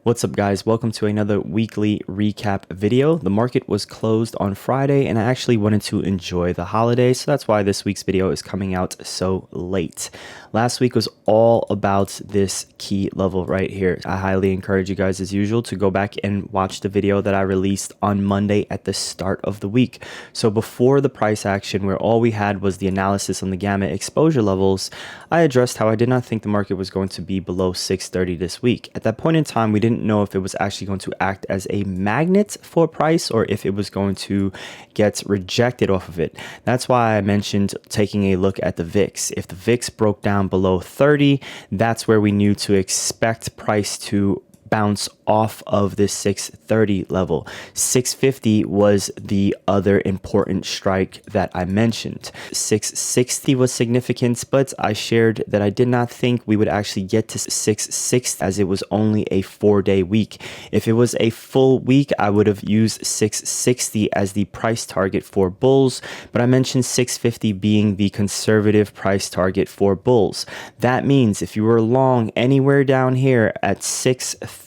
What's up, guys? Welcome to another weekly recap video. The market was closed on Friday and I actually wanted to enjoy the holiday, so that's why this week's video is coming out so late. Last week was all about this key level right here. I highly encourage you guys, as usual, to go back and watch the video that I released on Monday at the start of the week. So before the price action, where all we had was the analysis on the gamma exposure levels, I addressed how I did not think the market was going to be below 630 this week. At that point in time, we didn't know if it was actually going to act as a magnet for price or if it was going to get rejected off of it. That's why I mentioned taking a look at the VIX. If the VIX broke down below 30, that's where we knew to expect price to bounce off of this 630 level. 650 was the other important strike that I mentioned. 660 was significant, but I shared that I did not think we would actually get to 660 as it was only a 4-day week. If it was a full week, I would have used 660 as the price target for bulls, but I mentioned 650 being the conservative price target for bulls. That means if you were long anywhere down here at 630,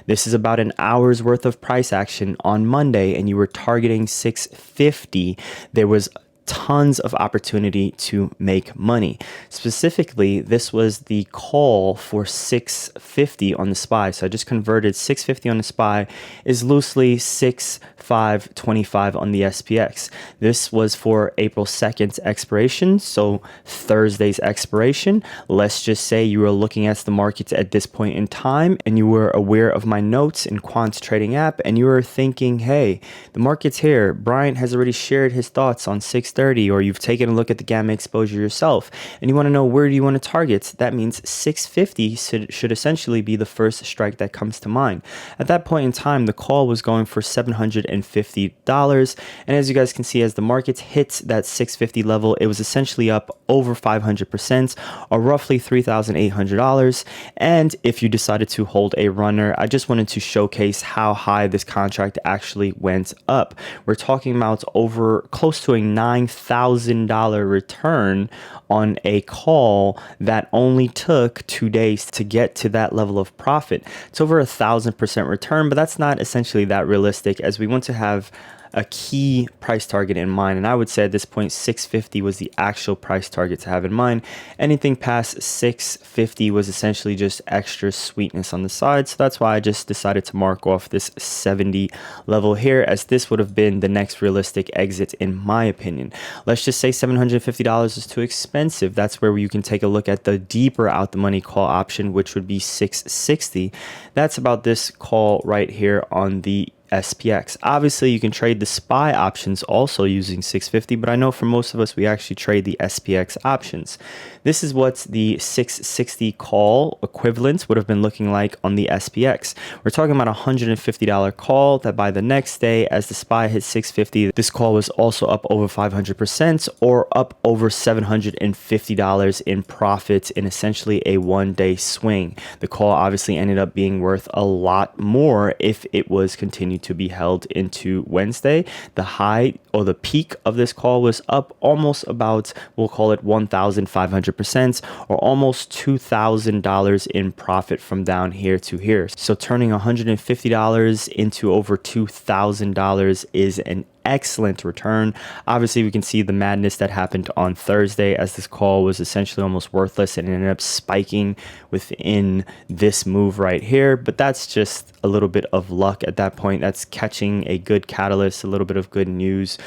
this is about an hour's worth of price action on Monday, and you were targeting 650, there was tons of opportunity to make money. Specifically, this was the call for 650 on the SPY. So I just converted 650 on the SPY is loosely 6525 on the SPX. This was for April 2nd expiration, so Thursday's expiration. Let's just say you were looking at the markets at this point in time and you were aware of my notes in Quant Trading app and you were thinking, hey, the market's here. Bryant has already shared his thoughts on 630, or you've taken a look at the gamma exposure yourself and you want to know where do you want to target. That means 650 should essentially be the first strike that comes to mind. At that point in time, the call was going for $750, and as you guys can see, as the market hits that 650 level, it was essentially up over 500%, or roughly $3,800. And if you decided to hold a runner, I just wanted to showcase how high this contract actually went up. We're talking about over close to a $9,000 return on a call that only took 2 days to get to that level of profit. It's over 1,000% return, but that's not essentially that realistic, as we want to have a key price target in mind. And I would say at this point, 650 was the actual price target to have in mind. Anything past 650 was essentially just extra sweetness on the side. So that's why I just decided to mark off this 70 level here, as this would have been the next realistic exit in my opinion. Let's just say $750 is too expensive. That's where you can take a look at the deeper out the money call option, which would be 660. That's about this call right here on the SPX. Obviously, you can trade the SPY options also using 650, but I know for most of us, we actually trade the SPX options. This is what the 660 call equivalent would have been looking like on the SPX. We're talking about a $150 call that by the next day, as the SPY hit 650, this call was also up over 500%, or up over $750 in profit in essentially a 1-day swing. The call obviously ended up being worth a lot more if it was continued to be held into Wednesday. The high or the peak of this call was up almost about, we'll call it 1,500%, or almost $2,000 in profit from down here to here. So turning $150 into over $2,000 is an excellent return. Obviously, we can see the madness that happened on Thursday, as this call was essentially almost worthless and ended up spiking within this move right here. But that's just a little bit of luck at that point. That's catching a good catalyst, a little bit of good news.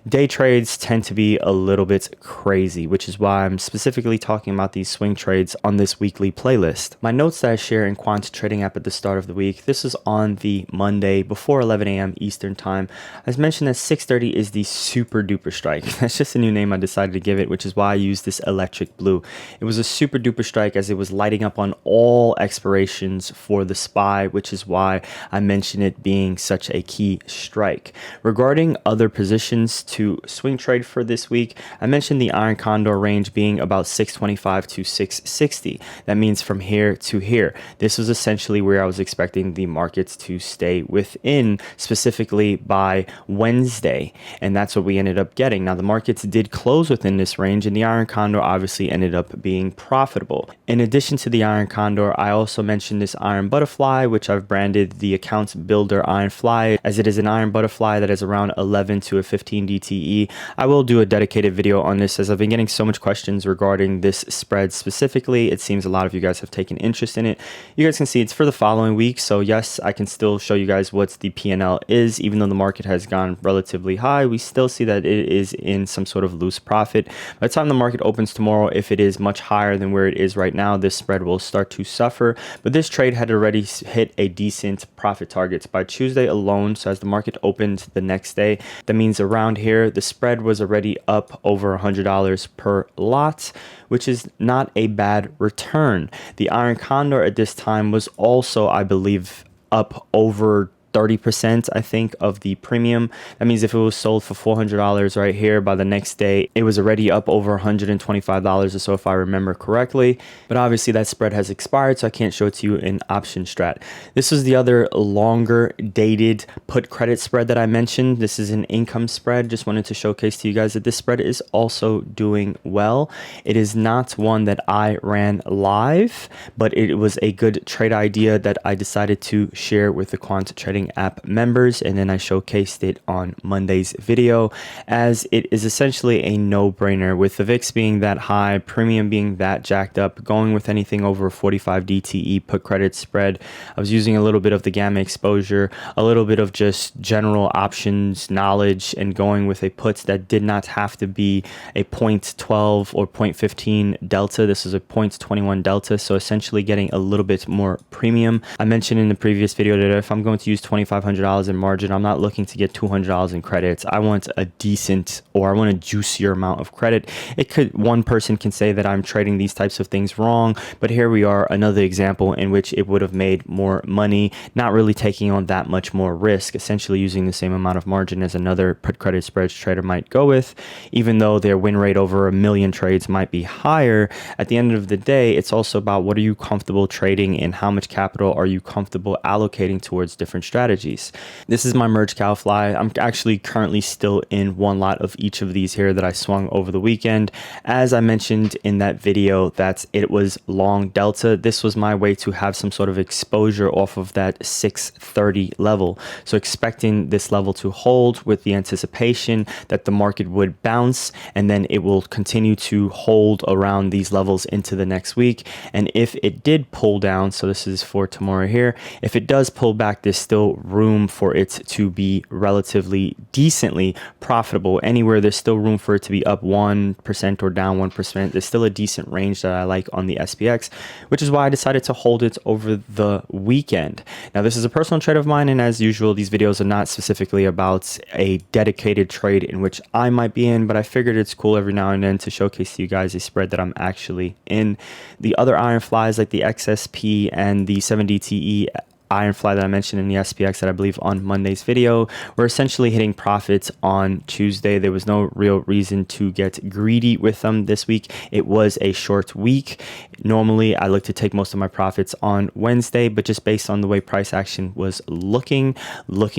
Day trades tend to be a little bit crazy, which is why I'm specifically talking about these swing trades on this weekly playlist. My notes that I share in Quant Trading app at the start of the week, this is on the Monday before 11 a.m. Eastern time. As mentioned, that 630 is the super duper strike. That's just a new name I decided to give it, which is why I used this electric blue. It was a super duper strike as it was lighting up on all expirations for the SPY, which is why I mentioned it being such a key strike. Regarding other positions to swing trade for this week, I mentioned the Iron Condor range being about 625 to 660. That means from here to here. This was essentially where I was expecting the markets to stay within, specifically by Wednesday, and that's what we ended up getting. Now, the markets did close within this range, and the Iron Condor obviously ended up being profitable. In addition to the Iron Condor, I also mentioned this Iron Butterfly, which I've branded the Account Builder Iron Fly, as it is an Iron Butterfly that is around 11 to a 15 DTE. I will do a dedicated video on this, as I've been getting so much questions regarding this spread specifically. It seems a lot of you guys have taken interest in it. You guys can see it's for the following week, so yes, I can still show you guys what the P&L is. Even though the market has gone relatively high, we still see that it is in some sort of loose profit. By the time the market opens tomorrow, if it is much higher than where it is right now, this spread will start to suffer. But this trade had already hit a decent profit target by Tuesday alone. So as the market opened the next day, that means around here, the spread was already up over $100 per lot, which is not a bad return. The Iron Condor at this time was also, I believe, up over 30%, I think, of the premium. That means if it was sold for $400 right here, by the next day, it was already up over $125 or so, if I remember correctly. But obviously that spread has expired, so I can't show it to you in option strat. This was the other longer dated put credit spread that I mentioned. This is an income spread. Just wanted to showcase to you guys that this spread is also doing well. It is not one that I ran live, but it was a good trade idea that I decided to share with the Quant Trading app members, and then I showcased it on Monday's video, as it is essentially a no-brainer. With the VIX being that high, premium being that jacked up, going with anything over 45 DTE put credit spread. I was using a little bit of the gamma exposure, a little bit of just general options knowledge, and going with a puts that did not have to be a 0.12 or 0.15 delta. This is a 0.21 delta, so essentially getting a little bit more premium. I mentioned in the previous video that if I'm going to use $2,500 in margin, I'm not looking to get $200 in credits. I want a decent, or I want a juicier amount of credit. One person can say that I'm trading these types of things wrong, but here we are, another example in which it would have made more money, not really taking on that much more risk, essentially using the same amount of margin as another put credit spreads trader might go with. Even though their win rate over a million trades might be higher, at the end of the day, it's also about what are you comfortable trading and how much capital are you comfortable allocating towards different strategies. This is my merge cow fly. I'm actually currently still in one lot of each of these here that I swung over the weekend. As I mentioned in that video that it was long delta, this was my way to have some sort of exposure off of that 630 level. So expecting this level to hold with the anticipation that the market would bounce, and then it will continue to hold around these levels into the next week. And if it did pull down, so this is for tomorrow here, if it does pull back, there's still room for it to be relatively decently profitable. Anywhere there's still room for it to be up 1% or down 1%. There's still a decent range that I like on the SPX, which is why I decided to hold it over the weekend. Now, this is a personal trade of mine, and as usual, these videos are not specifically about a dedicated trade in which I might be in, but I figured it's cool every now and then to showcase to you guys a spread that I'm actually in. The other iron flies like the XSP and the 7DTE iron fly that I mentioned in the SPX that I believe on Monday's video, we're essentially hitting profits on Tuesday. There was no real reason to get greedy with them this week. It was a short week. Normally, I look to take most of my profits on Wednesday, but just based on the way price action was looking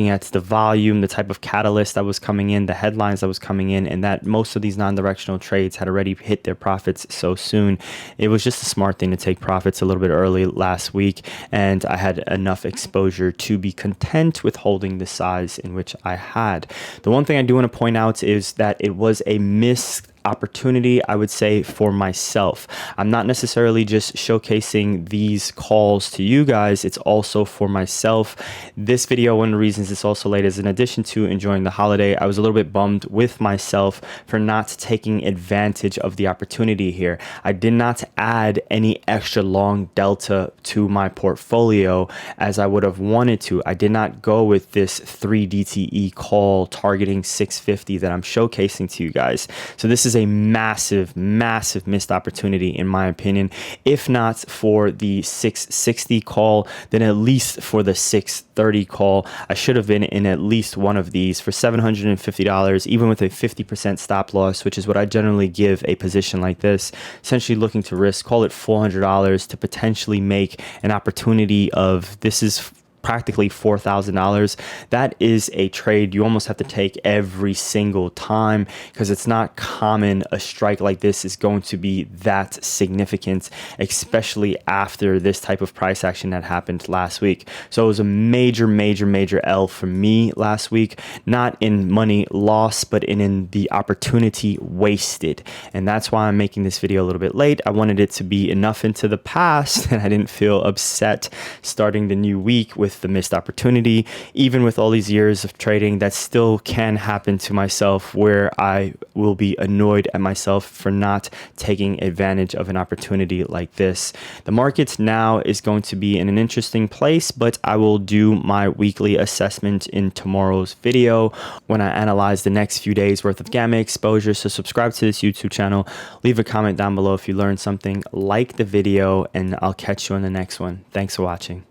at the volume, the type of catalyst that was coming in, the headlines that was coming in, and that most of these non-directional trades had already hit their profits so soon, it was just a smart thing to take profits a little bit early last week, and I had enough exposure to be content with holding the size in which I had. The one thing I do want to point out is that it was a missed opportunity, I would say, for myself. I'm not necessarily just showcasing these calls to you guys, it's also for myself. This video, one of the reasons it's also late is in addition to enjoying the holiday, I was a little bit bummed with myself for not taking advantage of the opportunity here. I did not add any extra long delta to my portfolio as I would have wanted to. I did not go with this 3 DTE call targeting 650 that I'm showcasing to you guys. So this is is a massive, massive missed opportunity in my opinion. If not for the 660 call, then at least for the 630 call. I should have been in at least one of these for $750, even with a 50% stop loss, which is what I generally give a position like this. Essentially looking to risk, call it $400 to potentially make an opportunity of, this is practically $4,000. That is a trade you almost have to take every single time, because it's not common a strike like this is going to be that significant, especially after this type of price action that happened last week. So it was a major, major, major L for me last week, not in money loss, but in the opportunity wasted. And that's why I'm making this video a little bit late. I wanted it to be enough into the past and I didn't feel upset starting the new week with the missed opportunity. Even with all these years of trading, that still can happen to myself, where I will be annoyed at myself for not taking advantage of an opportunity like this. The market now is going to be in an interesting place, but I will do my weekly assessment in tomorrow's video when I analyze the next few days worth of gamma exposure. So subscribe to this YouTube channel, leave a comment down below if you learned something, like the video, and I'll catch you on the next one. Thanks for watching.